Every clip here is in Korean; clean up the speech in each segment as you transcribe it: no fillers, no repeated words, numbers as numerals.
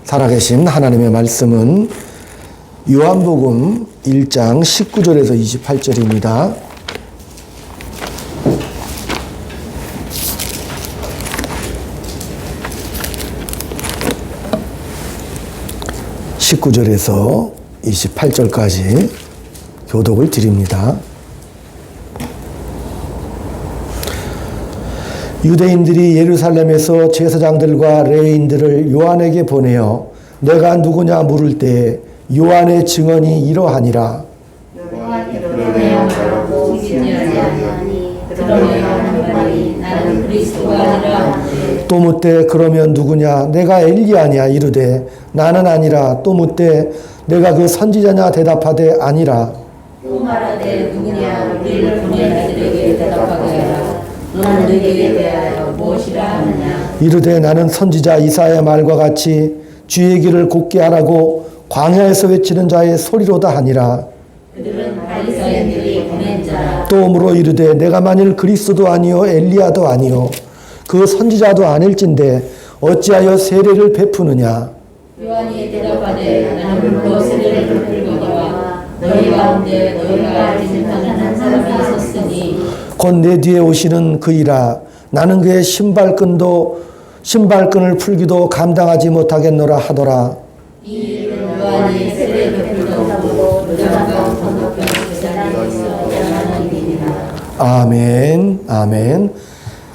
살아계신 하나님의 말씀은 요한복음 1장 19절에서 28절입니다. (19절에서) 28절까지 교독을 드립니다. 유대인들이 예루살렘에서 제사장들과 레위인들을 요한에게 보내어 내가 누구냐 물을 때 요한의 증언이 이러하니라. 요한이 너네야 말하고 믿지 아니하니 그러면 하는 말이 나는 그리스도가 아니라. 또 묻되 그러면 누구냐 내가 엘리야냐 이르되 나는 아니라. 또 묻되 내가 그 선지자냐 대답하되 아니라. 또 말하되 누구냐 우리를 보낸 이들에게 대답하게 하라. 너는 너희에게 대하여 무엇이라 하느냐. 이르되 나는 선지자 이사야의 말과 같이 주의 길을 곧게 하라고 광야에서 외치는 자의 소리로다 하니라. 그들은 바리새인들이 보낸 자라. 또 물어 이르되 내가 만일 그리스도도 아니요 엘리야도 아니요 그 선지자도 아닐진데 어찌하여 세례를 베푸느냐. 요한이 대답하되 나는 물로 세례를 베풀거니와 너희 가운데 너희가 알지 못하는 한 사람이 있었으니 곧 내 뒤에 오시는 그이라. 나는 그의 신발끈을 풀기도 감당하지 못하겠노라 하더라. 이 일은 요한이 세례를 베풀고 요단강 건너편 제사장에서 일어나는 일이니라. 아멘. 아멘.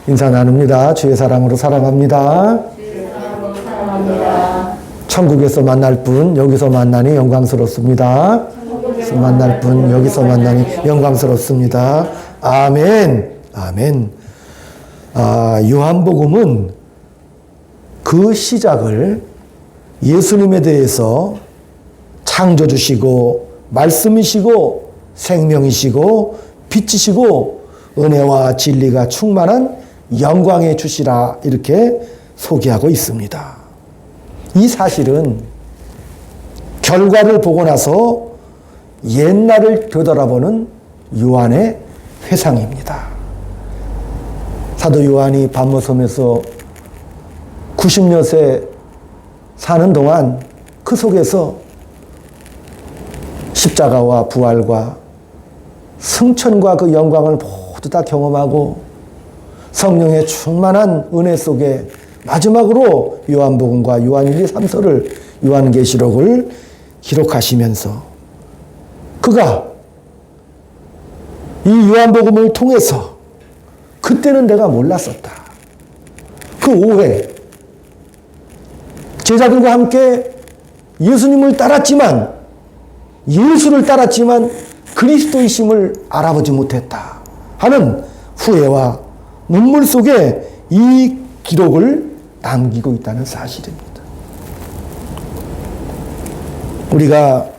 인사 나눕니다. 주의 사랑으로 사랑합니다. 주의 사랑으로 사랑합니다. 천국에서 만날 분 여기서 만나니 영광스럽습니다. 여기서 만날 분 여기서 만나니 영광스럽습니다. 아멘. 아멘. 요한복음은 그 시작을 예수님에 대해서 창조주시고 말씀이시고 생명이시고 빛이시고 은혜와 진리가 충만한 영광의 주시라 이렇게 소개하고 있습니다. 이 사실은 결과를 보고 나서 옛날을 되돌아보는 요한의 회상입니다. 사도 요한이 밤모섬에서 90여 세 사는 동안 그 속에서 십자가와 부활과 승천과 그 영광을 모두 다 경험하고 성령의 충만한 은혜 속에 마지막으로 요한복음과 요한 1, 2, 3서를 요한계시록을 기록하시면서 그가 이 요한복음을 통해서 그때는 내가 몰랐었다. 그 오해. 제자들과 함께 예수님을 따랐지만 예수를 따랐지만 그리스도이심을 알아보지 못했다 하는 후회와 눈물 속에 이 기록을 남기고 있다는 사실입니다. 우리가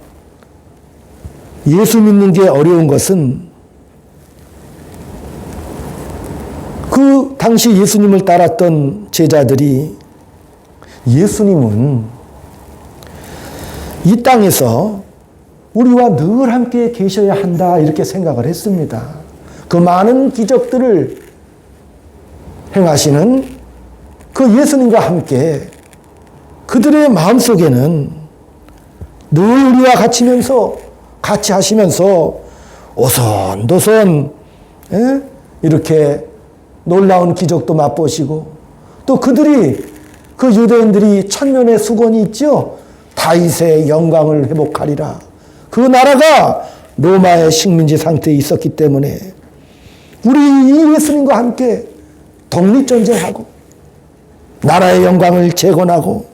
예수 믿는 게 어려운 것은 그 당시 예수님을 따랐던 제자들이 예수님은 이 땅에서 우리와 늘 함께 계셔야 한다 이렇게 생각을 했습니다. 그 많은 기적들을 행하시는 그 예수님과 함께 그들의 마음속에는 늘 우리와 같이 하시면서 오손도손 이렇게 놀라운 기적도 맛보시고 또 그들이 그 유대인들이 천년의 수건이 있죠. 다윗의 영광을 회복하리라. 그 나라가 로마의 식민지 상태에 있었기 때문에 우리 이 예수님과 함께 독립전쟁하고 나라의 영광을 재건하고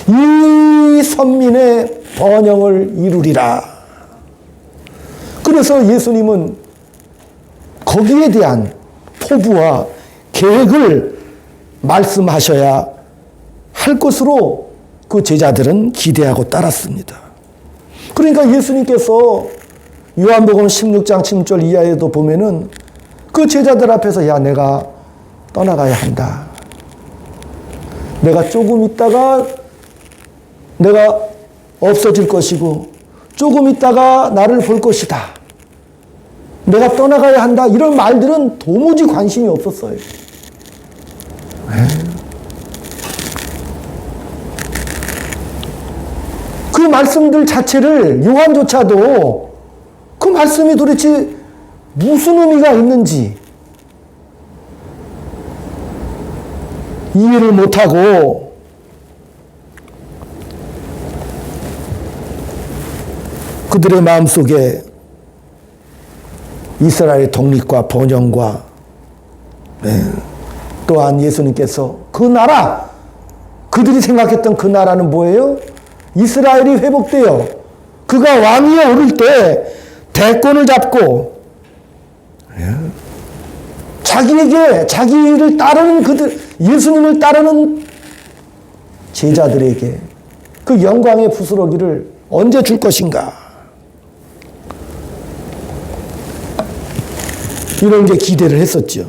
이 선민의 번영을 이루리라. 그래서 예수님은 거기에 대한 포부와 계획을 말씀하셔야 할 것으로 그 제자들은 기대하고 따랐습니다. 그러니까 예수님께서 요한복음 16장 16절 이하에도 보면은 그 제자들 앞에서 야 내가 떠나가야 한다. 내가 조금 있다가 내가 없어질 것이고 조금 있다가 나를 볼 것이다. 내가 떠나가야 한다. 이런 말들은 도무지 관심이 없었어요. 말씀들 자체를 요한조차도 그 말씀이 도대체 무슨 의미가 있는지 이해를 못하고 그들의 마음속에 이스라엘의 독립과 번영과 또한 예수님께서 그 나라, 그들이 생각했던 그 나라는 뭐예요? 이스라엘이 회복되어 그가 왕위에 오를 때 대권을 잡고 자기를 따르는 그들, 예수님을 따르는 제자들에게 그 영광의 부스러기를 언제 줄 것인가? 이런 게 기대를 했었죠.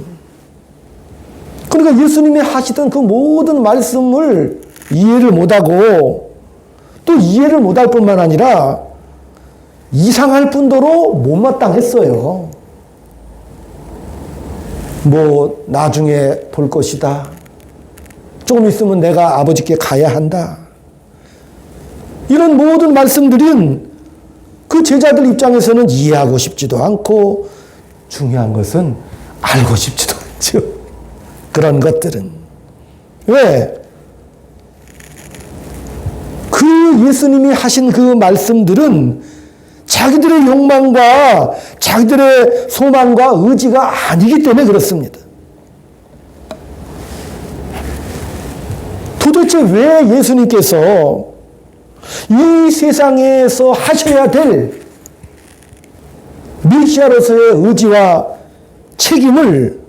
그러니까 예수님이 하시던 그 모든 말씀을 이해를 못하고 또 이해를 못할 뿐만 아니라 이상할 뿐더러 못마땅했어요. 뭐 나중에 볼 것이다. 조금 있으면 내가 아버지께 가야 한다. 이런 모든 말씀들은 그 제자들 입장에서는 이해하고 싶지도 않고 중요한 것은 알고 싶지도 않죠. 그런 것들은. 왜? 그 예수님이 하신 그 말씀들은 자기들의 욕망과 자기들의 소망과 의지가 아니기 때문에 그렇습니다. 도대체 왜 예수님께서 이 세상에서 하셔야 될 메시아로서의 의지와 책임을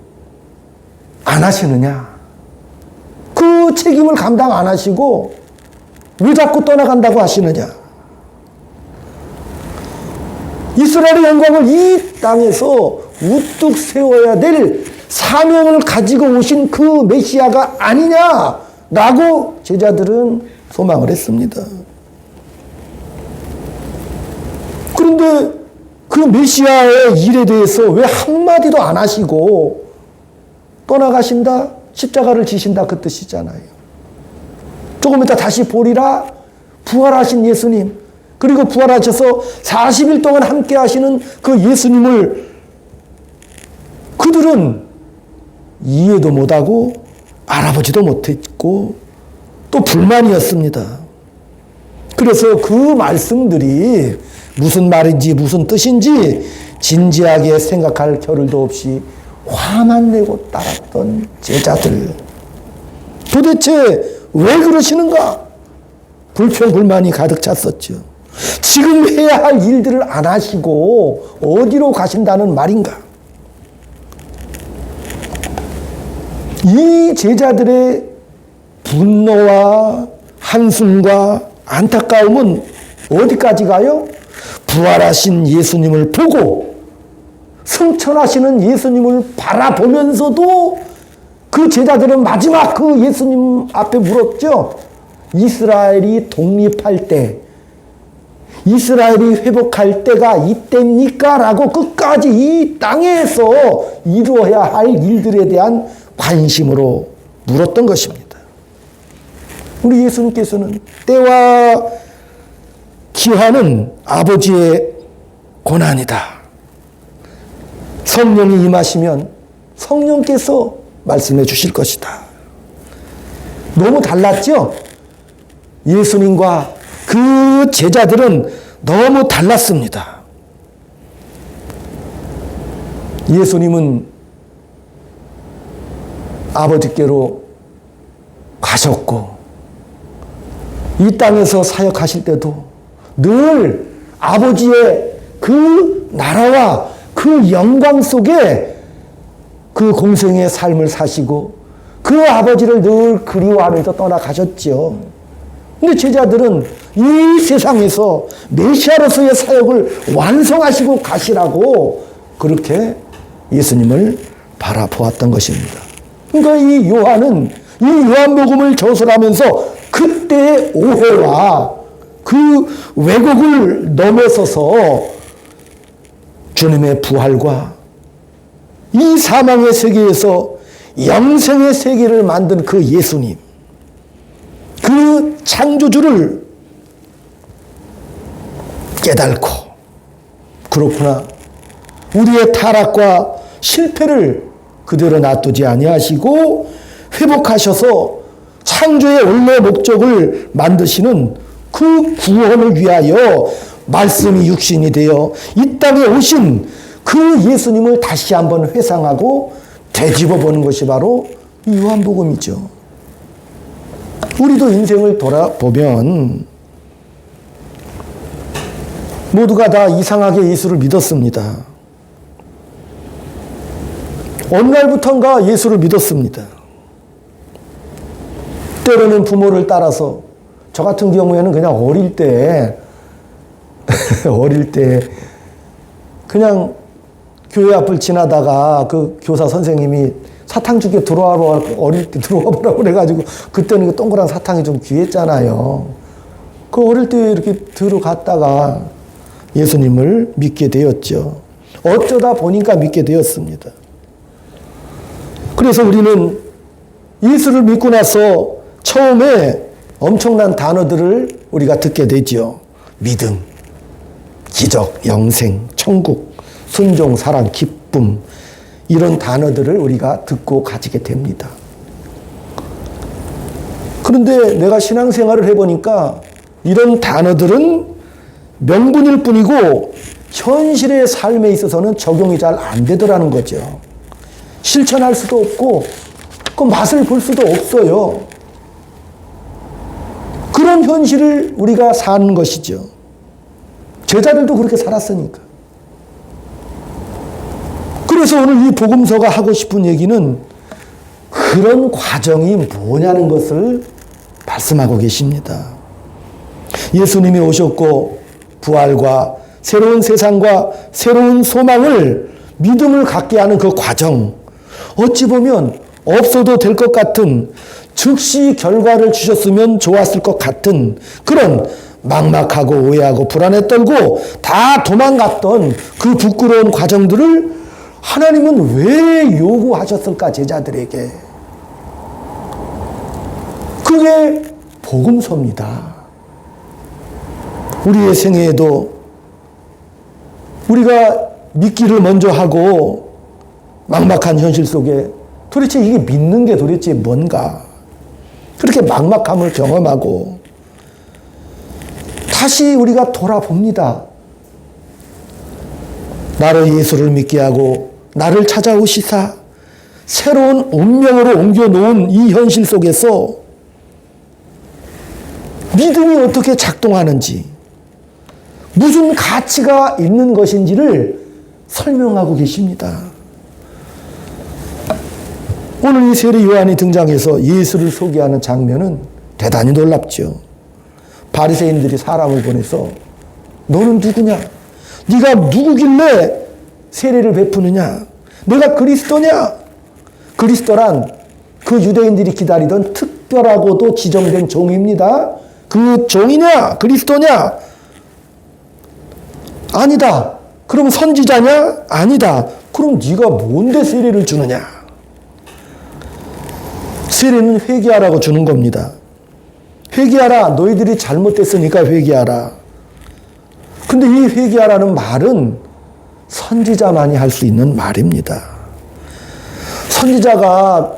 안 하시느냐? 그 책임을 감당 안 하시고 왜 자꾸 떠나간다고 하시느냐? 이스라엘의 영광을 이 땅에서 우뚝 세워야 될 사명을 가지고 오신 그 메시아가 아니냐라고 제자들은 소망을 했습니다. 그런데 그 메시아의 일에 대해서 왜 한마디도 안 하시고 떠나가신다? 십자가를 지신다 그 뜻이잖아요. 조금 이따 다시 보리라 부활하신 예수님, 그리고 부활하셔서 40일 동안 함께 하시는 그 예수님을 그들은 이해도 못하고 알아보지도 못했고 또 불만이었습니다. 그래서 그 말씀들이 무슨 말인지 무슨 뜻인지 진지하게 생각할 겨를도 없이 화만 내고 따랐던 제자들. 도대체 왜 그러시는가? 불평 불만이 가득 찼었죠. 지금 해야 할 일들을 안 하시고 어디로 가신다는 말인가? 이 제자들의 분노와 한숨과 안타까움은 어디까지 가요? 부활하신 예수님을 보고 승천하시는 예수님을 바라보면서도 그 제자들은 마지막 그 예수님 앞에 물었죠. 이스라엘이 독립할 때, 이스라엘이 회복할 때가 이때입니까? 라고 끝까지 이 땅에서 이루어야 할 일들에 대한 관심으로 물었던 것입니다. 우리 예수님께서는 때와 기한은 아버지의 고난이다. 성령이 임하시면 성령께서 말씀해 주실 것이다. 너무 달랐죠? 예수님과 그 제자들은 너무 달랐습니다. 예수님은 아버지께로 가셨고 이 땅에서 사역하실 때도 늘 아버지의 그 나라와 그 영광 속에 그 공생의 삶을 사시고 그 아버지를 늘 그리워하면서 떠나가셨죠. 근데 제자들은 이 세상에서 메시아로서의 사역을 완성하시고 가시라고 그렇게 예수님을 바라보았던 것입니다. 그러니까 이 요한은 이 요한복음을 저술하면서 그때의 오해와 그 왜곡을 넘어서서 주님의 부활과 이 사망의 세계에서 영생의 세계를 만든 그 예수님, 그 창조주를 깨닫고, 그렇구나, 우리의 타락과 실패를 그대로 놔두지 아니하시고 회복하셔서 창조의 원래 목적을 만드시는 그 구원을 위하여 말씀이 육신이 되어 이 땅에 오신 그 예수님을 다시 한번 회상하고 되짚어 보는 것이 바로 이 요한복음이죠. 우리도 인생을 돌아보면 모두가 다 이상하게 예수를 믿었습니다. 어느 날부턴가 예수를 믿었습니다. 때로는 부모를 따라서, 저 같은 경우에는 그냥 어릴 때 그냥 교회 앞을 지나다가 그 교사 선생님이 사탕 주게 어릴 때 들어와 보라고 그래가지고, 그때는 그 동그란 사탕이 좀 귀했잖아요. 그 어릴 때 이렇게 들어갔다가 예수님을 믿게 되었죠. 어쩌다 보니까 믿게 되었습니다. 그래서 우리는 예수를 믿고 나서 처음에 엄청난 단어들을 우리가 듣게 되죠. 믿음, 기적, 영생, 천국, 순종, 사랑, 기쁨, 이런 단어들을 우리가 듣고 가지게 됩니다. 그런데 내가 신앙생활을 해보니까 이런 단어들은 명분일 뿐이고 현실의 삶에 있어서는 적용이 잘 안 되더라는 거죠. 실천할 수도 없고 그 맛을 볼 수도 없어요. 그런 현실을 우리가 사는 것이죠. 제자들도 그렇게 살았으니까. 그래서 오늘 이 복음서가 하고 싶은 얘기는 그런 과정이 뭐냐는 것을 말씀하고 계십니다. 예수님이 오셨고 부활과 새로운 세상과 새로운 소망을, 믿음을 갖게 하는 그 과정, 어찌 보면 없어도 될 것 같은, 즉시 결과를 주셨으면 좋았을 것 같은 그런 막막하고 오해하고 불안에 떨고 다 도망갔던 그 부끄러운 과정들을 하나님은 왜 요구하셨을까, 제자들에게. 그게 복음서입니다. 우리의 생애에도 우리가 믿기를 먼저 하고 막막한 현실 속에 도대체 이게 믿는 게 도대체 뭔가, 그렇게 막막함을 경험하고 다시 우리가 돌아봅니다. 나로 예수를 믿게 하고 나를 찾아오시사 새로운 운명으로 옮겨놓은 이 현실 속에서 믿음이 어떻게 작동하는지, 무슨 가치가 있는 것인지를 설명하고 계십니다. 오늘 이 세례 요한이 등장해서 예수를 소개하는 장면은 대단히 놀랍죠. 바리새인들이 사람을 보내서 너는 누구냐? 네가 누구길래 세례를 베푸느냐? 내가 그리스도냐? 그리스도란 그 유대인들이 기다리던 특별하고도 지정된 종입니다. 그 종이냐? 그리스도냐? 아니다. 그럼 선지자냐? 아니다. 그럼 네가 뭔데 세례를 주느냐? 세례는 회개하라고 주는 겁니다. 회개하라. 너희들이 잘못됐으니까 회개하라. 근데 이 회개하라는 말은 선지자만이 할 수 있는 말입니다. 선지자가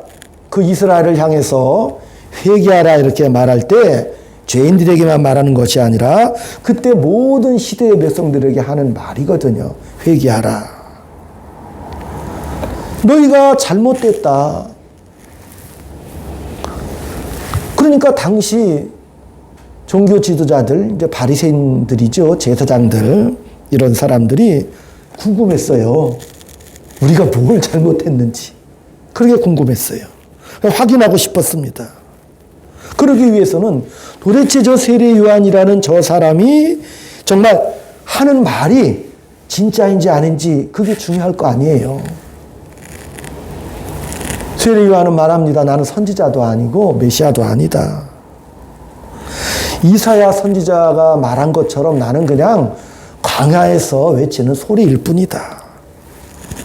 그 이스라엘을 향해서 회개하라 이렇게 말할 때 죄인들에게만 말하는 것이 아니라 그때 모든 시대의 백성들에게 하는 말이거든요. 회개하라. 너희가 잘못됐다. 그러니까 당시 종교 지도자들, 이제 바리새인들이죠. 제사장들, 이런 사람들이 궁금했어요. 우리가 뭘 잘못했는지. 그렇게 궁금했어요. 확인하고 싶었습니다. 그러기 위해서는 도대체 저 세례 요한이라는 저 사람이 정말 하는 말이 진짜인지 아닌지 그게 중요할 거 아니에요. 세례 요한은 말합니다. 나는 선지자도 아니고 메시아도 아니다. 이사야 선지자가 말한 것처럼 나는 그냥 광야에서 외치는 소리일 뿐이다.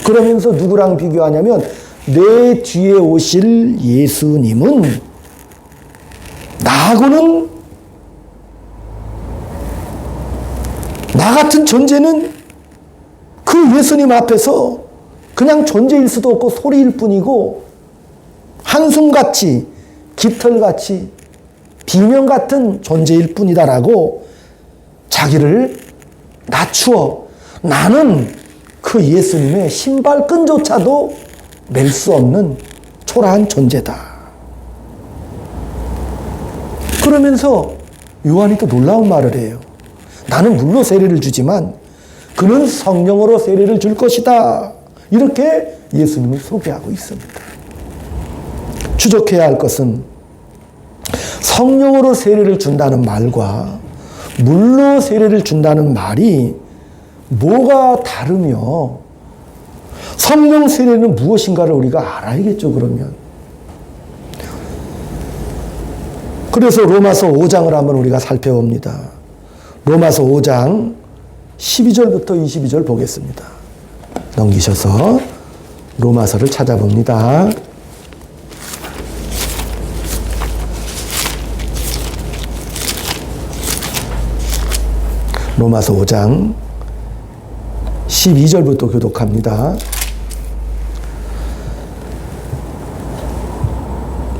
그러면서 누구랑 비교하냐면 내 뒤에 오실 예수님은 나 같은 존재는 그 예수님 앞에서 그냥 존재일 수도 없고 소리일 뿐이고 한숨같이 깃털같이 비명 같은 존재일 뿐이다라고 자기를 낮추어 나는 그 예수님의 신발끈조차도 맬 수 없는 초라한 존재다. 그러면서 요한이 또 놀라운 말을 해요. 나는 물로 세례를 주지만 그는 성령으로 세례를 줄 것이다. 이렇게 예수님을 소개하고 있습니다. 추적해야 할 것은 성령으로 세례를 준다는 말과 물로 세례를 준다는 말이 뭐가 다르며 성령 세례는 무엇인가를 우리가 알아야겠죠, 그러면. 그래서 로마서 5장을 한번 우리가 살펴봅니다. 로마서 5장 12절부터 22절 보겠습니다. 넘기셔서 로마서를 찾아봅니다. 로마서 5장 12절부터 교독합니다.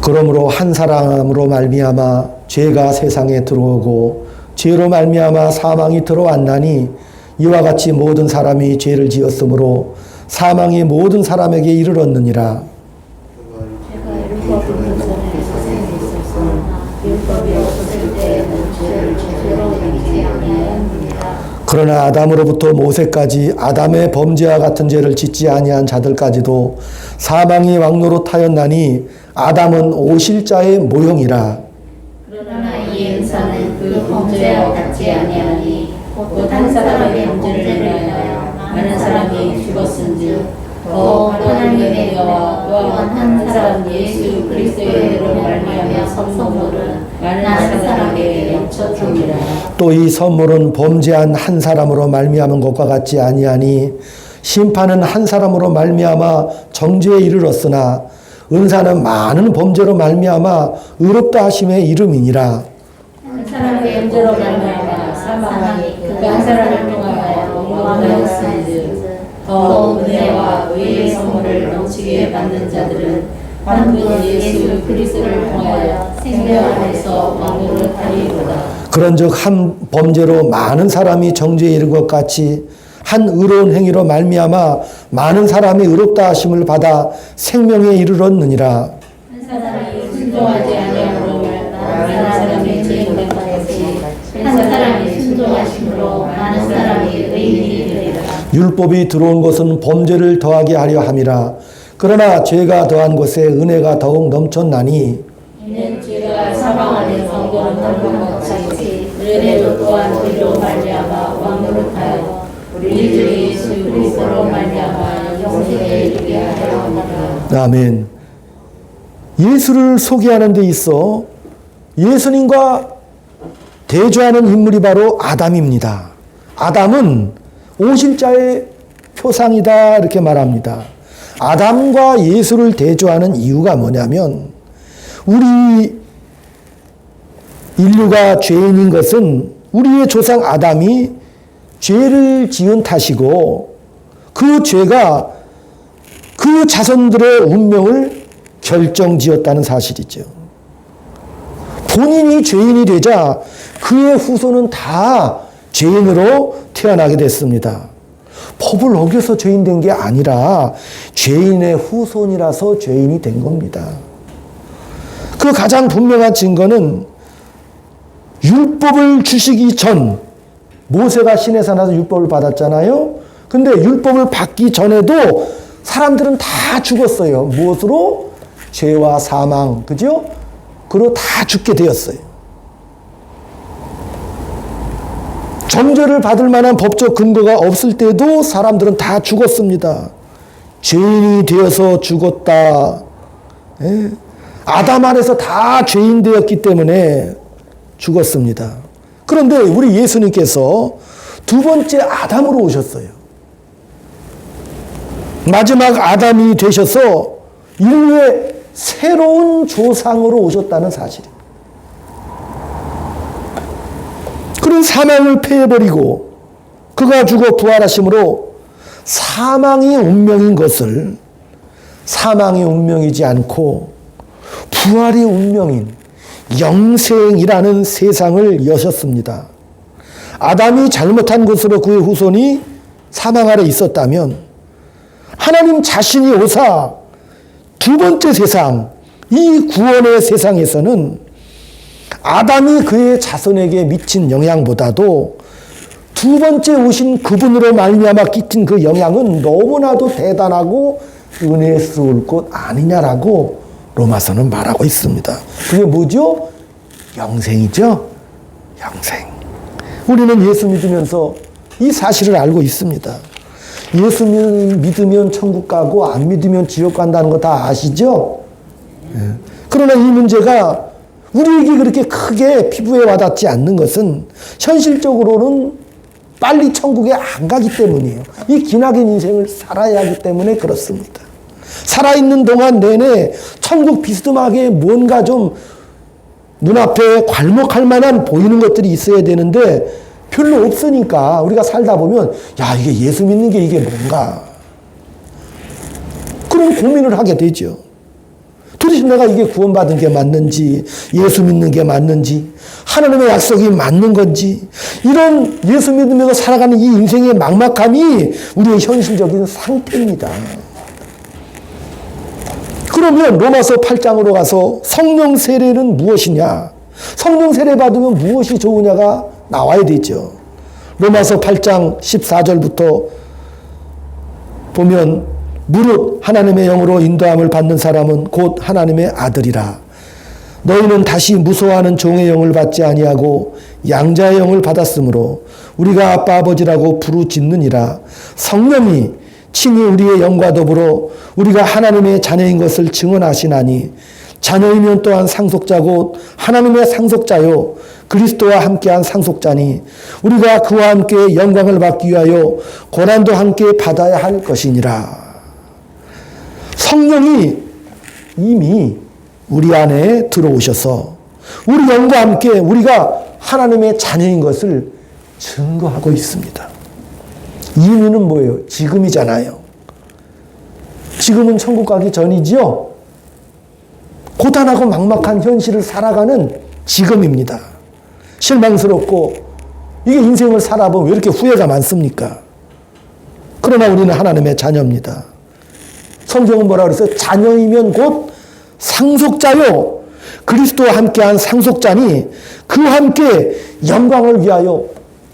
그러므로 한 사람으로 말미암아 죄가 세상에 들어오고 죄로 말미암아 사망이 들어왔나니 이와 같이 모든 사람이 죄를 지었으므로 사망이 모든 사람에게 이르렀느니라. 그러나 아담으로부터 모세까지 아담의 범죄와 같은 죄를 짓지 아니한 자들까지도 사망이 왕노릇하였나니 아담은 오실자의 모형이라. 그러나 이 은사는 그 범죄와 같지 아니하니 곧 한 사람의 범죄를 위하여 많은 사람이 죽었은즉 더 하나님의 은혜와 또한 한 사람 예수 그리스도의 은혜로 말미암아 선물은 많은 사람에게 넘쳐주니라. 또 이 선물은 범죄한 한 사람으로 말미암은 것과 같지 아니하니 심판은 한 사람으로 말미암아 정죄에 이르렀으나 은사는 많은 범죄로 말미암아 의롭다 하심의 이름이니라. 한 사람의 범죄로 말미암아 사망이 그 한 사람을 통하여 왕노릇하였은즉 더 은혜와 의의 선물을 넘치게 받는 자들은 한분 예수 그리스도를 통하여 생명 안에서 왕노릇하리로다. 그런즉 한 범죄로 많은 사람이 정죄에 이른 것 같이 한 의로운 행위로 말미암아 많은 사람이 의롭다 하심을 받아 생명에 이르렀느니라. 한 사람이 순종하지 아니함으로 많은 사람이 죄인 같이 한 사람이 순종하심으로 많은 사람이 의인이 되리라. 율법이 들어온 것은 범죄를 더하게 하려 함이라. 그러나 죄가 더한 것에 은혜가 더욱 넘쳤나니 이는 죄가 사망 안에서 거듭난 것 같이 은혜도 또한 그리로 말미암아 왕노릇하여 우리 주 예수 그리스도로 말미암아 영생에 이르게 하려 합니다. 아멘. 예수를 소개하는 데 있어 예수님과 대조하는 인물이 바로 아담입니다. 아담은 오실자의 표상이다 이렇게 말합니다. 아담과 예수를 대조하는 이유가 뭐냐면 우리 인류가 죄인인 것은 우리의 조상 아담이 죄를 지은 탓이고 그 죄가 그 자손들의 운명을 결정지었다는 사실이죠. 본인이 죄인이 되자 그의 후손은 다 죄인으로 태어나게 됐습니다. 법을 어겨서 죄인 된 게 아니라 죄인의 후손이라서 죄인이 된 겁니다. 그 가장 분명한 증거는 율법을 주시기 전 모세가 시내산 나서 율법을 받았잖아요. 근데 율법을 받기 전에도 사람들은 다 죽었어요. 무엇으로? 죄와 사망, 그죠? 그로 다 죽게 되었어요. 정죄를 받을 만한 법적 근거가 없을 때도 사람들은 다 죽었습니다. 죄인이 되어서 죽었다. 예? 아담 안에서 다 죄인 되었기 때문에 죽었습니다. 그런데 우리 예수님께서 두 번째 아담으로 오셨어요. 마지막 아담이 되셔서 인류의 새로운 조상으로 오셨다는 사실입니다. 그런 사망을 패해버리고 그가 죽어 부활하심으로 사망이 운명인 것을 사망이 운명이지 않고 부활이 운명인 영생이라는 세상을 여셨습니다. 아담이 잘못한 것으로 그의 후손이 사망 아래 있었다면 하나님 자신이 오사 두 번째 세상, 이 구원의 세상에서는 아담이 그의 자손에게 미친 영향보다도 두 번째 오신 그분으로 말미암아 끼친 그 영향은 너무나도 대단하고 은혜스러울 것 아니냐라고 로마서는 말하고 있습니다. 그게 뭐죠? 영생이죠. 영생. 우리는 예수 믿으면서 이 사실을 알고 있습니다. 예수 믿으면 천국 가고 안 믿으면 지옥 간다는 거 다 아시죠? 그러나 이 문제가 우리에게 그렇게 크게 피부에 와닿지 않는 것은 현실적으로는 빨리 천국에 안 가기 때문이에요. 이 기나긴 인생을 살아야 하기 때문에 그렇습니다. 살아있는 동안 내내 천국 비스듬하게 뭔가 좀 눈앞에 괄목할 만한 보이는 것들이 있어야 되는데 별로 없으니까 우리가 살다 보면 야, 이게 예수 믿는 게 이게 뭔가? 그런 고민을 하게 되죠. 도대체 내가 이게 구원받은 게 맞는지, 예수 믿는 게 맞는지, 하나님의 약속이 맞는 건지, 이런 예수 믿으면서 살아가는 이 인생의 막막함이 우리의 현실적인 상태입니다. 그러면 로마서 8장으로 가서 성령 세례는 무엇이냐? 성령 세례 받으면 무엇이 좋으냐가 나와야 되죠. 로마서 8장 14절부터 보면 무릇 하나님의 영으로 인도함을 받는 사람은 곧 하나님의 아들이라. 너희는 다시 무소하는 종의 영을 받지 아니하고 양자의 영을 받았으므로 우리가 아빠 아버지라고 부르짖느니라. 성령이 친히 우리의 영과 더불어 우리가 하나님의 자녀인 것을 증언하시나니 자녀이면 또한 상속자고 하나님의 상속자요 그리스도와 함께한 상속자니 우리가 그와 함께 영광을 받기 위하여 고난도 함께 받아야 할 것이니라. 성령이 이미 우리 안에 들어오셔서 우리 영과 함께 우리가 하나님의 자녀인 것을 증거하고 있습니다. 이유는 뭐예요? 지금이잖아요. 지금은 천국 가기 전이지요. 고단하고 막막한 현실을 살아가는 지금입니다. 실망스럽고 이게 인생을 살아보면 왜 이렇게 후회가 많습니까? 그러나 우리는 하나님의 자녀입니다. 성경은 뭐라 그랬어요? 자녀이면 곧 상속자요 그리스도와 함께한 상속자니 그와 함께 영광을 위하여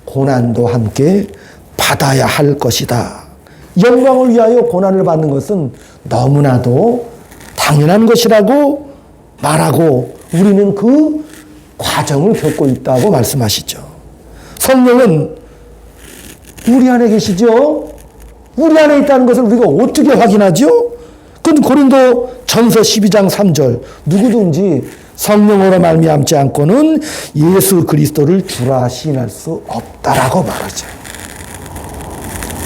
고난도 함께 받아야 할 것이다. 영광을 위하여 고난을 받는 것은 너무나도 당연한 것이라고 말하고 우리는 그 과정을 겪고 있다고 말씀하시죠. 성령은 우리 안에 계시죠? 우리 안에 있다는 것을 우리가 어떻게 확인하죠? 그건 고린도 전서 12장 3절 누구든지 성령으로 말미암지 않고는 예수 그리스도를 주라 시인할 수 없다라고 말하죠.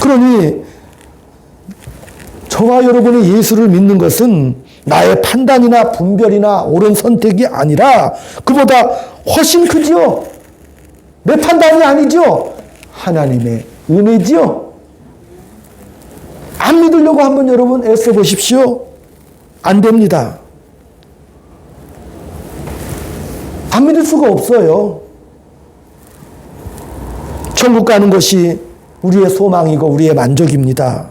그러니 저와 여러분이 예수를 믿는 것은 나의 판단이나 분별이나 옳은 선택이 아니라 그보다 훨씬 크지요. 내 판단이 아니죠. 하나님의 은혜지요. 안 믿으려고 한번 여러분 애써 보십시오. 안 됩니다. 안 믿을 수가 없어요. 천국 가는 것이 우리의 소망이고 우리의 만족입니다.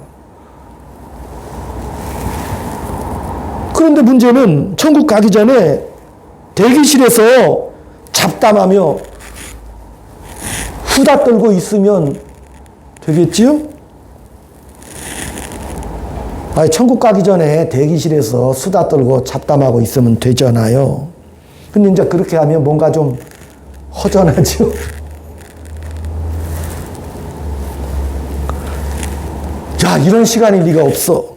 그런데 문제는 천국 가기 전에 대기실에서 잡담하며 수다 떨고 있으면 되겠지요? 아니, 천국 가기 전에 대기실에서 수다 떨고 잡담하고 있으면 되잖아요. 근데 이제 그렇게 하면 뭔가 좀 허전하죠? 야, 이런 시간이 리가 없어.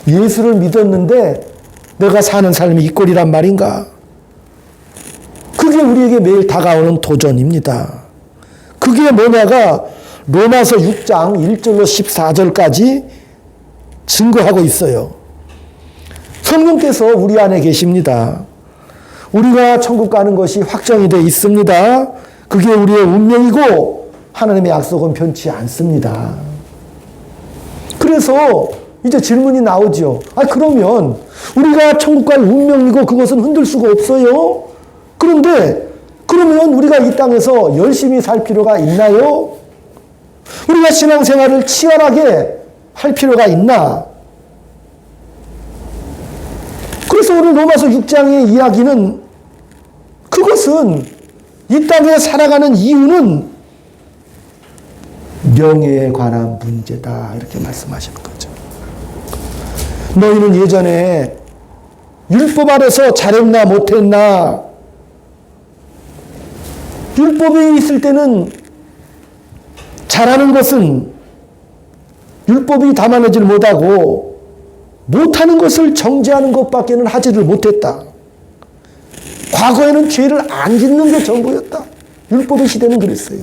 예수를 믿었는데 내가 사는 삶이 이 꼴이란 말인가? 그게 우리에게 매일 다가오는 도전입니다. 그게 뭐냐가 로마서 6장 1절로 14절까지 증거하고 있어요. 성령께서 우리 안에 계십니다. 우리가 천국 가는 것이 확정이 되어 있습니다. 그게 우리의 운명이고 하나님의 약속은 변치 않습니다. 그래서 이제 질문이 나오죠. 그러면 우리가 천국 갈 운명이고 그것은 흔들 수가 없어요. 그런데 그러면 우리가 이 땅에서 열심히 살 필요가 있나요? 우리가 신앙생활을 치열하게 할 필요가 있나? 그래서 오늘 로마서 6장의 이야기는 그것은 이 땅에 살아가는 이유는 명예에 관한 문제다. 이렇게 말씀하시는 거죠. 너희는 예전에 율법 아래서 잘했나 못했나? 율법이 있을 때는 잘하는 것은 율법이 담아내질 못하고 못하는 것을 정죄하는 것밖에는 하지를 못했다. 과거에는 죄를 안 짓는 게 전부였다. 율법의 시대는 그랬어요.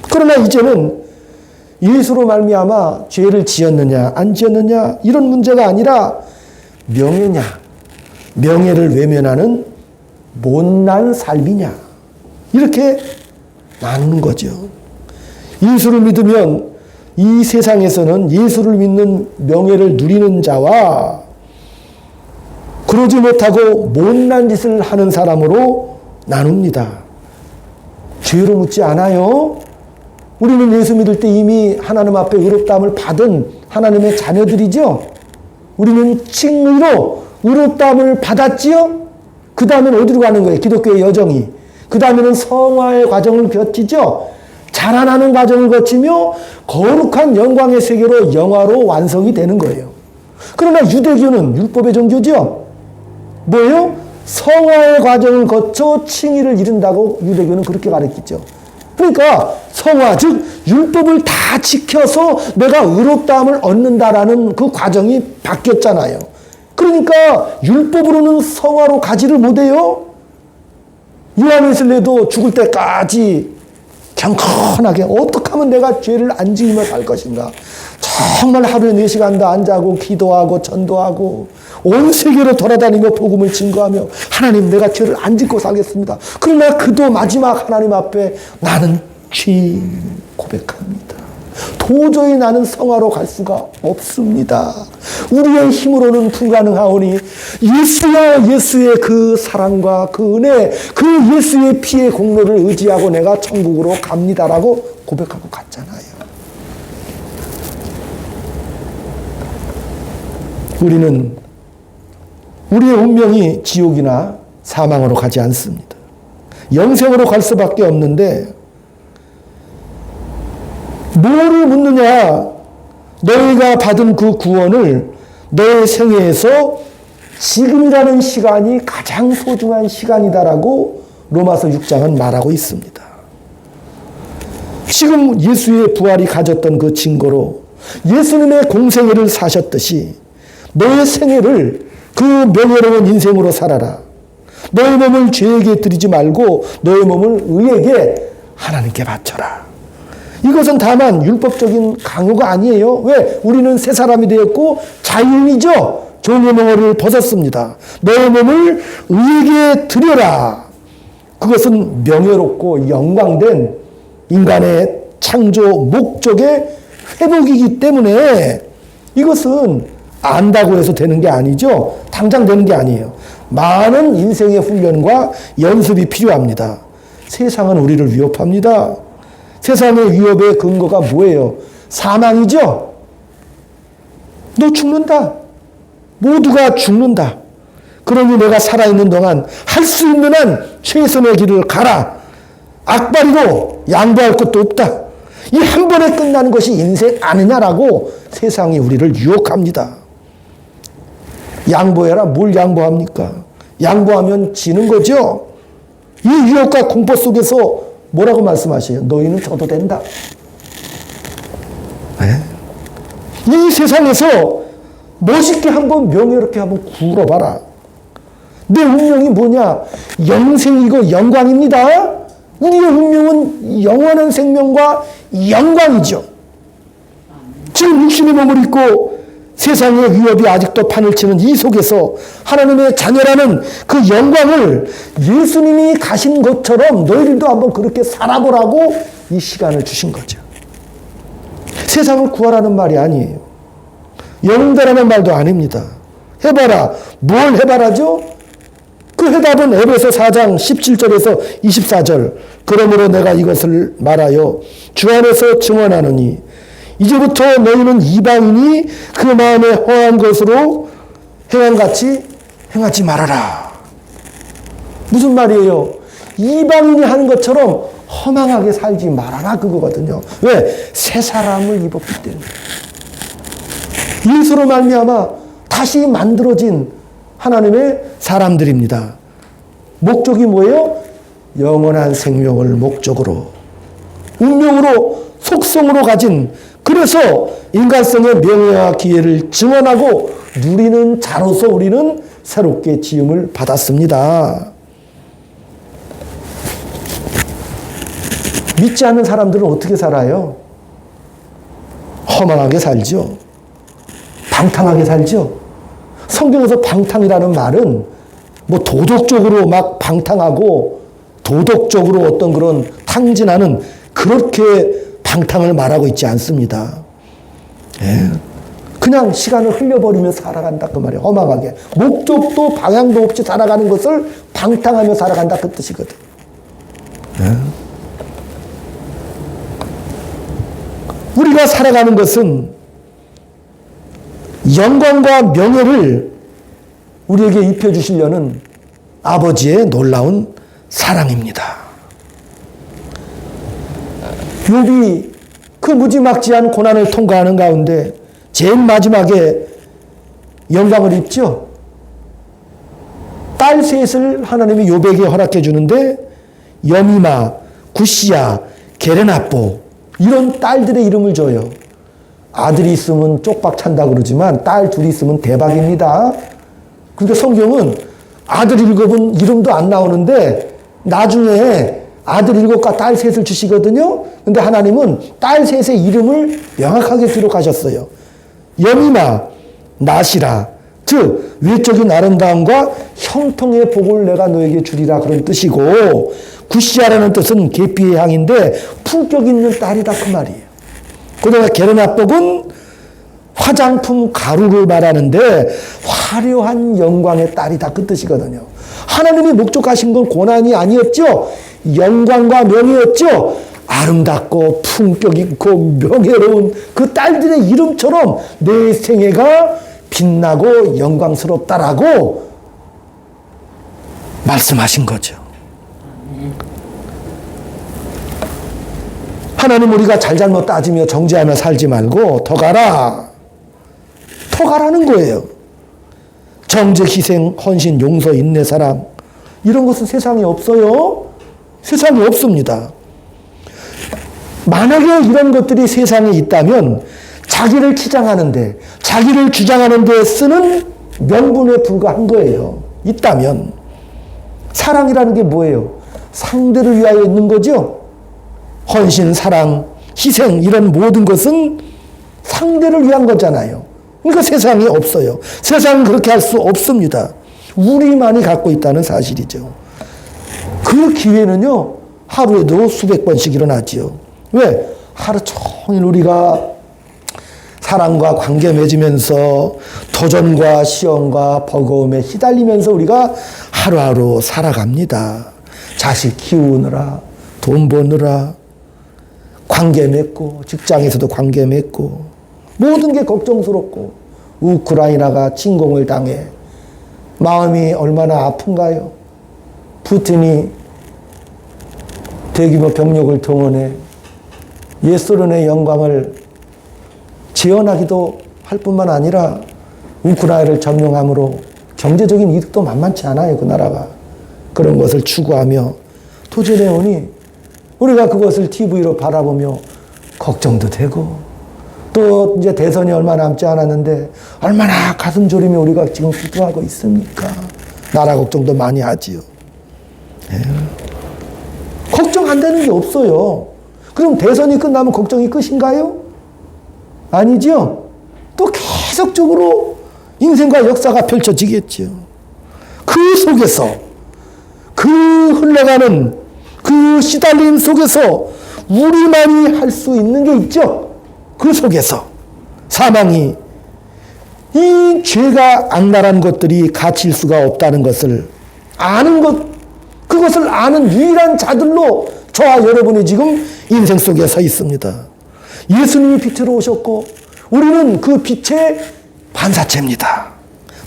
그러나 이제는 예수로 말미암아 죄를 지었느냐 안 지었느냐 이런 문제가 아니라 명예냐, 명예를 외면하는 못난 삶이냐, 이렇게 나누는 거죠. 예수를 믿으면 이 세상에서는 예수를 믿는 명예를 누리는 자와 그러지 못하고 못난 짓을 하는 사람으로 나눕니다. 죄로 묻지 않아요. 우리는 예수 믿을 때 이미 하나님 앞에 의롭다함을 받은 하나님의 자녀들이죠. 우리는 칭의로 의롭다함을 받았지요. 그 다음에는 어디로 가는 거예요? 기독교의 여정이. 그 다음에는 성화의 과정을 거치죠. 자라나는 과정을 거치며 거룩한 영광의 세계로 영화로 완성이 되는 거예요. 그러나 유대교는 율법의 종교죠. 뭐예요? 성화의 과정을 거쳐 칭의를 이룬다고 유대교는 그렇게 가르치죠. 그러니까 성화, 즉 율법을 다 지켜서 내가 의롭다함을 얻는다라는 그 과정이 바뀌었잖아요. 그러니까 율법으로는 성화로 가지를 못해요. 요한웨슬레도 죽을 때까지 경건하게 어떻게 하면 내가 죄를 안 지으며 살 것인가. 정말 하루에 4시간도 안 자고 기도하고 전도하고 온 세계로 돌아다니며 복음을 증거하며 하나님 내가 죄를 안 짓고 살겠습니다. 그러나 그도 마지막 하나님 앞에 나는 죄인 고백합니다. 도저히 나는 성화로 갈 수가 없습니다. 우리의 힘으로는 불가능하오니 예수여 예수의 그 사랑과 그 은혜, 그 예수의 피의 공로를 의지하고 내가 천국으로 갑니다라고 고백하고 갔잖아요. 우리는 우리의 운명이 지옥이나 사망으로 가지 않습니다. 영생으로 갈 수밖에 없는데 뭐를 묻느냐? 너희가 받은 그 구원을 너의 생애에서 지금이라는 시간이 가장 소중한 시간이다라고 로마서 6장은 말하고 있습니다. 지금 예수의 부활이 가졌던 그 증거로 예수님의 공생애를 사셨듯이 너의 생애를 그 명예로운 인생으로 살아라. 너의 몸을 죄에게 드리지 말고 너의 몸을 의에게 하나님께 바쳐라. 이것은 다만 율법적인 강요가 아니에요. 왜? 우리는 새 사람이 되었고 자유인이죠. 종의 멍에를 벗었습니다. 너의 몸을 의에게 드려라. 그것은 명예롭고 영광된 인간의 창조 목적의 회복이기 때문에 이것은 안다고 해서 되는 게 아니죠. 당장 되는 게 아니에요. 많은 인생의 훈련과 연습이 필요합니다. 세상은 우리를 위협합니다. 세상의 위협의 근거가 뭐예요? 사망이죠? 너 죽는다. 모두가 죽는다. 그러니 내가 살아있는 동안 할 수 있는 한 최선의 길을 가라. 악바리로 양보할 것도 없다. 이 한 번에 끝나는 것이 인생 아니냐라고 세상이 우리를 유혹합니다. 양보해라. 뭘 양보합니까? 양보하면 지는 거죠. 이 유혹과 공포 속에서 뭐라고 말씀하세요? 너희는 져도 된다. 네? 이 세상에서 멋있게 한번 명예롭게 한번 굴어봐라. 내 운명이 뭐냐? 영생이고 영광입니다. 우리의 운명은 영원한 생명과 영광이죠. 지금 육신의 몸을 입고 세상의 위협이 아직도 판을 치는 이 속에서 하나님의 자녀라는 그 영광을 예수님이 가신 것처럼 너희들도 한번 그렇게 살아보라고 이 시간을 주신 거죠. 세상을 구하라는 말이 아니에요. 영대라는 말도 아닙니다. 해봐라. 뭘 해봐라죠? 그 해답은 에베소 4장 17절에서 24절. 그러므로 내가 이것을 말하여 주 안에서 증언하노니 이제부터 너희는 이방인이 그 마음에 허한 것으로 행함같이 행하지 말아라. 무슨 말이에요? 이방인이 하는 것처럼 허망하게 살지 말아라 그거거든요. 왜? 새 사람을 입었기 때문에. 예수로 말미암아 다시 만들어진 하나님의 사람들입니다. 목적이 뭐예요? 영원한 생명을 목적으로, 운명으로, 속성으로 가진, 그래서 인간성의 명예와 기회를 증언하고 누리는 자로서 우리는 새롭게 지음을 받았습니다. 믿지 않는 사람들은 어떻게 살아요? 허망하게 살죠. 방탕하게 살죠. 성경에서 방탕이라는 말은 뭐 도덕적으로 막 방탕하고 도덕적으로 어떤 그런 탕진하는 그렇게 방탕을 말하고 있지 않습니다. 예. 그냥 시간을 흘려버리며 살아간다 그 말이에요. 허망하게. 목적도 방향도 없이 살아가는 것을 방탕하며 살아간다 그 뜻이거든. 예. 우리가 살아가는 것은 영광과 명예를 우리에게 입혀주시려는 아버지의 놀라운 사랑입니다. 욥이 그 무지막지한 고난을 통과하는 가운데 제일 마지막에 영광을 입죠. 딸 셋을 하나님이 욥에게 허락해 주는데 여미마, 구시야, 게레나뽀 이런 딸들의 이름을 줘요. 아들이 있으면 쪽박 찬다 그러지만 딸 둘이 있으면 대박입니다. 그런데 성경은 아들 7은 이름도 안 나오는데 나중에 아들 7과 딸 셋을 주시거든요. 근데 하나님은 딸 셋의 이름을 명확하게 기록하셨어요. 여미마, 나시라, 즉 외적인 아름다움과 형통의 복을 내가 너에게 주리라 그런 뜻이고, 구시아라는 뜻은 계피의 향인데 품격 있는 딸이다 그 말이에요. 그다음에 게르나복은 화장품 가루를 말하는데 화려한 영광의 딸이다 그 뜻이거든요. 하나님이 목적하신 건 고난이 아니었죠. 영광과 명예였죠. 아름답고 품격 있고 명예로운 그 딸들의 이름처럼 내 생애가 빛나고 영광스럽다라고 말씀하신 거죠. 하나님 우리가 잘잘못 따지며 정죄하며 살지 말고 더 가라. 더 가라는 거예요. 정죄, 희생, 헌신, 용서, 인내, 사랑 이런 것은 세상에 없어요. 세상에 없습니다. 만약에 이런 것들이 세상에 있다면 자기를 치장하는데, 자기를 주장하는 데 쓰는 명분에 불과한 거예요. 있다면. 사랑이라는 게 뭐예요? 상대를 위하여 있는 거죠. 헌신, 사랑, 희생 이런 모든 것은 상대를 위한 거잖아요. 그러니까 세상에 없어요. 세상은 그렇게 할 수 없습니다. 우리만이 갖고 있다는 사실이죠. 그 기회는요, 하루에도 수백 번씩 일어나지요. 왜? 하루 종일 우리가 사랑과 관계 맺으면서 도전과 시험과 버거움에 시달리면서 우리가 하루하루 살아갑니다. 자식 키우느라, 돈 버느라, 관계 맺고, 직장에서도 관계 맺고, 모든 게 걱정스럽고, 우크라이나가 침공을 당해 마음이 얼마나 아픈가요? 푸틴이 대규모 병력을 동원해 옛소련의 영광을 재현하기도 할 뿐만 아니라 우크라이나를 점령함으로 경제적인 이득도 만만치 않아요, 그 나라가. 그런 것을 추구하며 도전해 오니 우리가 그것을 TV로 바라보며 걱정도 되고, 또 이제 대선이 얼마 남지 않았는데 얼마나 가슴 졸이며 우리가 지금 기도하고 있습니까? 나라 걱정도 많이 하지요. 네. 걱정 안 되는 게 없어요. 그럼 대선이 끝나면 걱정이 끝인가요? 아니죠. 또 계속적으로 인생과 역사가 펼쳐지겠죠. 그 속에서, 그 흘러가는 그 시달림 속에서 우리만이 할 수 있는 게 있죠. 그 속에서 사망이 이 죄가 악랄한 것들이 가치일 수가 없다는 것을 아는 것, 그것을 아는 유일한 자들로 저와 여러분이 지금 인생 속에 서 있습니다. 예수님이 빛으로 오셨고 우리는 그 빛의 반사체입니다.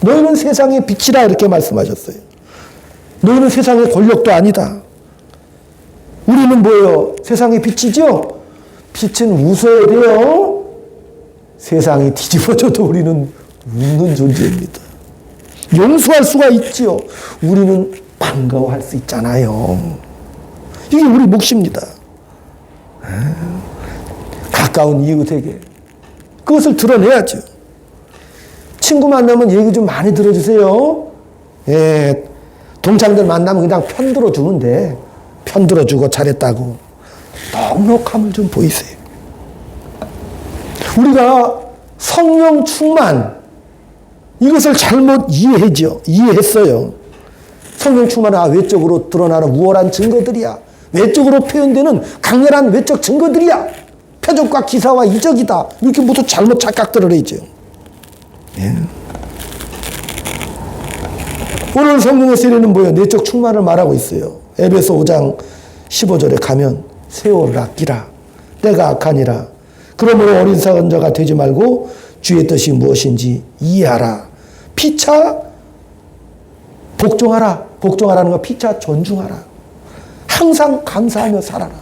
너희는 세상의 빛이라 이렇게 말씀하셨어요. 너희는 세상의 권력도 아니다. 우리는 뭐예요? 세상의 빛이죠? 빛은 웃어야 돼요. 세상이 뒤집어져도 우리는 웃는 존재입니다. 용서할 수가 있지요. 우리는 반가워할 수 있잖아요. 이게 우리 몫입니다. 가까운 이웃에게 그것을 드러내야죠. 친구 만나면 얘기 좀 많이 들어주세요. 예, 동창들 만나면 그냥 편들어 주는데 편들어 주고 잘했다고 넉넉함을 좀 보이세요. 우리가 성령 충만 이것을 잘못 이해했어요. 성령 충만은 외적으로 드러나는 우월한 증거들이야. 외적으로 표현되는 강렬한 외적 증거들이야. 표적과 기사와 이적이다. 이렇게 모두 잘못 착각들을 했죠. 예. 오늘 성령의 세례는 뭐예요? 내적 충만을 말하고 있어요. 에베소 5장 15절에 가면 세월을 아끼라. 때가 악하니라. 그러므로 어린 선자가 되지 말고 주의 뜻이 무엇인지 이해하라. 피차 복종하라. 복종하라는 거 피차 존중하라. 항상 감사하며 살아라.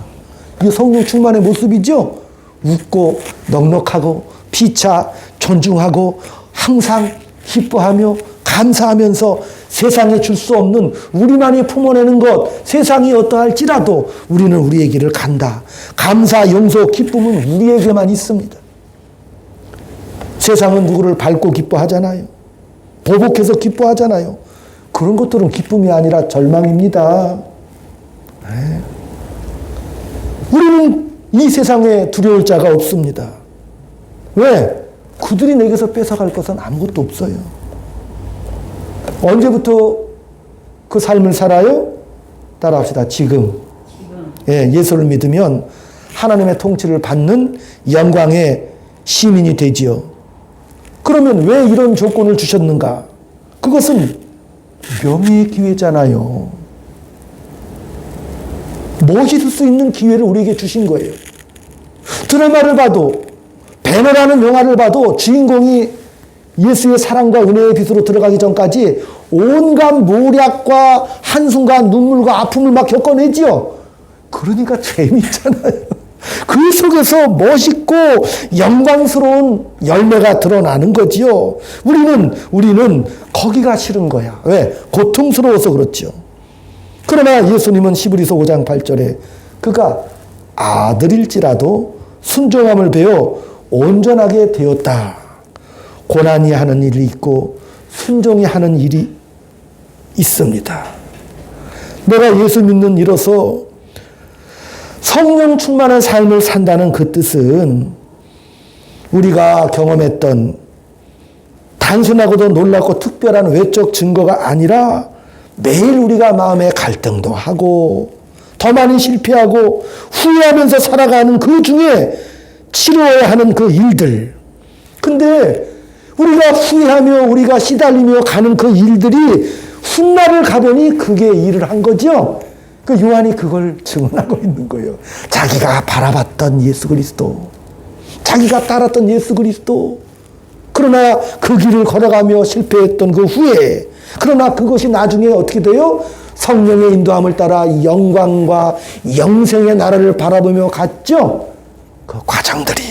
이게 성령 충만의 모습이죠. 웃고 넉넉하고 피차 존중하고 항상 기뻐하며 감사하면서 세상에 줄 수 없는 우리만이 품어내는 것, 세상이 어떠할지라도 우리는 우리의 길을 간다. 감사, 용서, 기쁨은 우리에게만 있습니다. 세상은 누구를 밟고 기뻐하잖아요. 보복해서 기뻐하잖아요. 그런 것들은 기쁨이 아니라 절망입니다. 우리는 이 세상에 두려울 자가 없습니다. 왜? 그들이 내게서 뺏어갈 것은 아무것도 없어요. 언제부터 그 삶을 살아요? 따라합시다. 지금. 예, 예수를 믿으면 하나님의 통치를 받는 영광의 시민이 되지요. 그러면 왜 이런 조건을 주셨는가? 그것은 명예의 기회잖아요. 멋있을 수 있는 기회를 우리에게 주신 거예요. 드라마를 봐도, 배너라는 영화를 봐도 주인공이 예수의 사랑과 은혜의 빛으로 들어가기 전까지 온갖 모략과 한순간 눈물과 아픔을 막 겪어내지요. 그러니까 재미있잖아요. 그 속에서 멋있고 영광스러운 열매가 드러나는 거지요. 우리는 거기가 싫은 거야. 왜? 고통스러워서 그렇죠. 그러나 예수님은 히브리서 5장 8절에 그가 아들일지라도 순종함을 배워 온전하게 되었다. 고난이 하는 일이 있고 순종이 하는 일이 있습니다. 내가 예수 믿는 이로서 성령 충만한 삶을 산다는 그 뜻은 우리가 경험했던 단순하고도 놀랍고 특별한 외적 증거가 아니라 매일 우리가 마음에 갈등도 하고 더 많이 실패하고 후회하면서 살아가는 그 중에 치료해야 하는 그 일들. 근데 우리가 후회하며 우리가 시달리며 가는 그 일들이 훗날을 가보니 그게 일을 한 거죠. 그 요한이 그걸 증언하고 있는 거예요. 자기가 바라봤던 예수 그리스도, 자기가 따랐던 예수 그리스도, 그러나 그 길을 걸어가며 실패했던 그 후에, 그러나 그것이 나중에 어떻게 돼요? 성령의 인도함을 따라 영광과 영생의 나라를 바라보며 갔죠. 그 과정들이.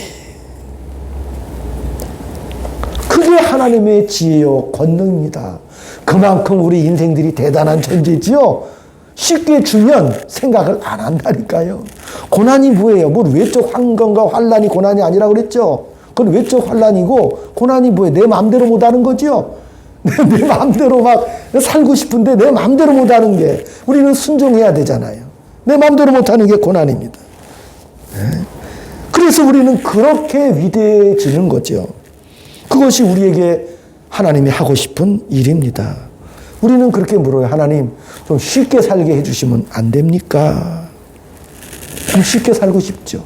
그게 하나님의 지혜요 권능입니다. 그만큼 우리 인생들이 대단한 존재지요. 쉽게 주면 생각을 안 한다니까요. 고난이 뭐예요? 뭐 외적 환경과 환란이 고난이 아니라 그랬죠. 그건 외적 환란이고 고난이 뭐예요? 내 마음대로 못하는 거죠. 내 마음대로 막 살고 싶은데 내 마음대로 못하는 게 우리는 순종해야 되잖아요. 내 마음대로 못하는 게 고난입니다. 그래서 우리는 그렇게 위대해지는 거죠. 그것이 우리에게 하나님이 하고 싶은 일입니다. 우리는 그렇게 물어요. 하나님, 좀 쉽게 살게 해주시면 안 됩니까? 좀 쉽게 살고 싶죠.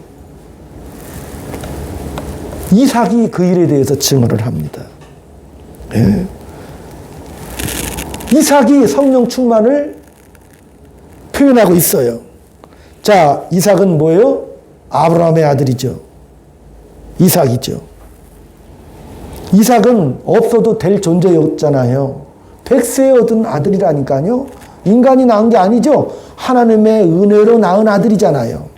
이삭이 그 일에 대해서 증언을 합니다. 예. 이삭이 성령 충만을 표현하고 있어요. 자, 이삭은 뭐예요? 아브라함의 아들이죠. 이삭이죠. 이삭은 없어도 될 존재였잖아요. 백세에 얻은 아들이라니까요. 인간이 낳은 게 아니죠. 하나님의 은혜로 낳은 아들이잖아요.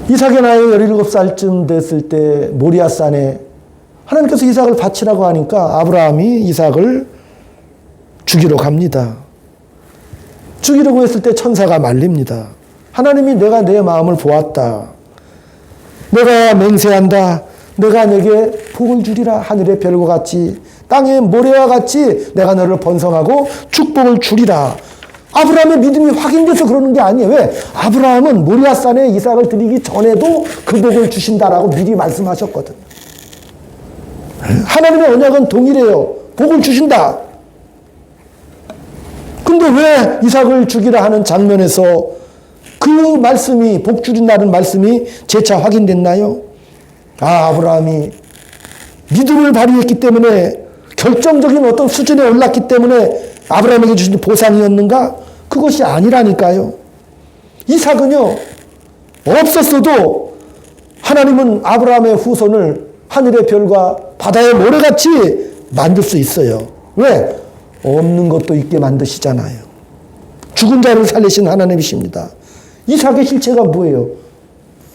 이삭의 나이 17살쯤 됐을 때 모리아산에 하나님께서 이삭을 바치라고 하니까 아브라함이 이삭을 죽이러 갑니다. 죽이려고 했을 때 천사가 말립니다. 하나님이 내가 내 마음을 보았다. 내가 맹세한다. 내가 내게 복을 주리라. 하늘의 별과 같이 땅의 모래와 같이 내가 너를 번성하고 축복을 주리라. 아브라함의 믿음이 확인돼서 그러는 게 아니에요. 왜? 아브라함은 모리아산에 이삭을 드리기 전에도 그 복을 주신다라고 미리 말씀하셨거든. 하나님의 언약은 동일해요. 복을 주신다. 근데 왜 이삭을 죽이라 하는 장면에서 그 말씀이, 복 주린다는 말씀이 재차 확인됐나요? 아브라함이 믿음을 발휘했기 때문에, 결정적인 어떤 수준에 올랐기 때문에 아브라함에게 주신 보상이었는가? 그것이 아니라니까요. 이삭은요, 없었어도 하나님은 아브라함의 후손을 하늘의 별과 바다의 모래같이 만들 수 있어요. 왜? 없는 것도 있게 만드시잖아요. 죽은 자를 살리신 하나님이십니다. 이삭의 실체가 뭐예요?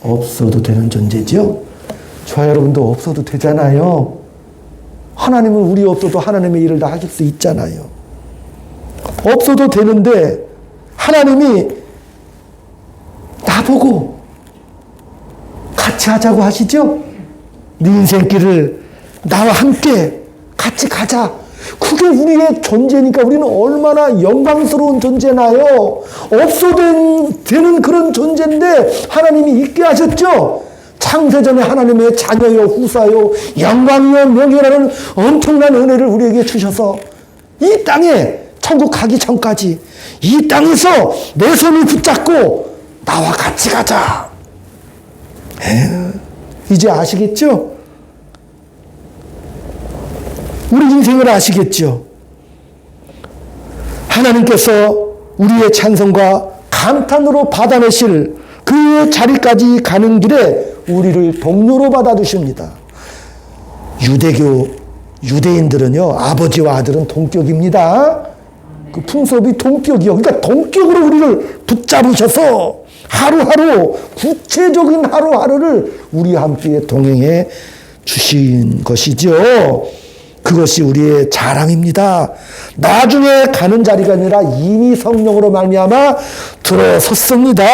없어도 되는 존재죠. 저와 여러분도 없어도 되잖아요. 하나님은 우리 없어도 하나님의 일을 다 하실 수 있잖아요. 없어도 되는데 하나님이 나보고 같이 하자고 하시죠? 네 인생길을 나와 함께 같이 가자. 그게 우리의 존재니까 우리는 얼마나 영광스러운 존재나요? 없어도 되는 그런 존재인데 하나님이 있게 하셨죠? 창세전에 하나님의 자녀요, 후사요, 영광이요, 명예라는 엄청난 은혜를 우리에게 주셔서 이 땅에 천국 가기 전까지 이 땅에서 내 손을 붙잡고 나와 같이 가자. 이제 아시겠죠? 우리 인생을 아시겠죠? 하나님께서 우리의 찬송과 감탄으로 받아내실 그 자리까지 가는 길에 우리를 동료로 받아주십니다. 유대인들은요, 아버지와 아들은 동격입니다. 그 풍습이 동격이요. 그러니까 동격으로 우리를 붙잡으셔서 하루하루, 구체적인 하루하루를 우리와 함께 동행해 주신 것이죠. 그것이 우리의 자랑입니다. 나중에 가는 자리가 아니라 이미 성령으로 말미암아 들어섰습니다.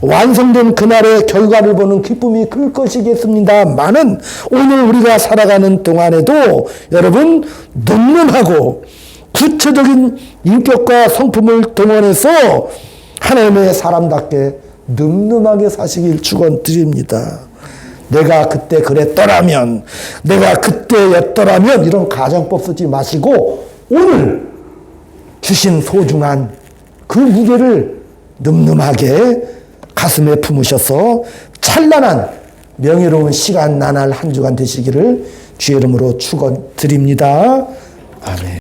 완성된 그날의 결과를 보는 기쁨이 클 것이겠습니다만은 오늘 우리가 살아가는 동안에도 여러분 늠름하고 구체적인 인격과 성품을 동원해서 하나님의 사람답게 늠름하게 사시길 축원드립니다. 내가 그때 그랬더라면, 내가 그때였더라면 이런 가정법 쓰지 마시고 오늘 주신 소중한 그 무게를 늠름하게 가슴에 품으셔서 찬란한 명예로운 시간 나날 한 주간 되시기를 주의 이름으로 축원드립니다. 아멘.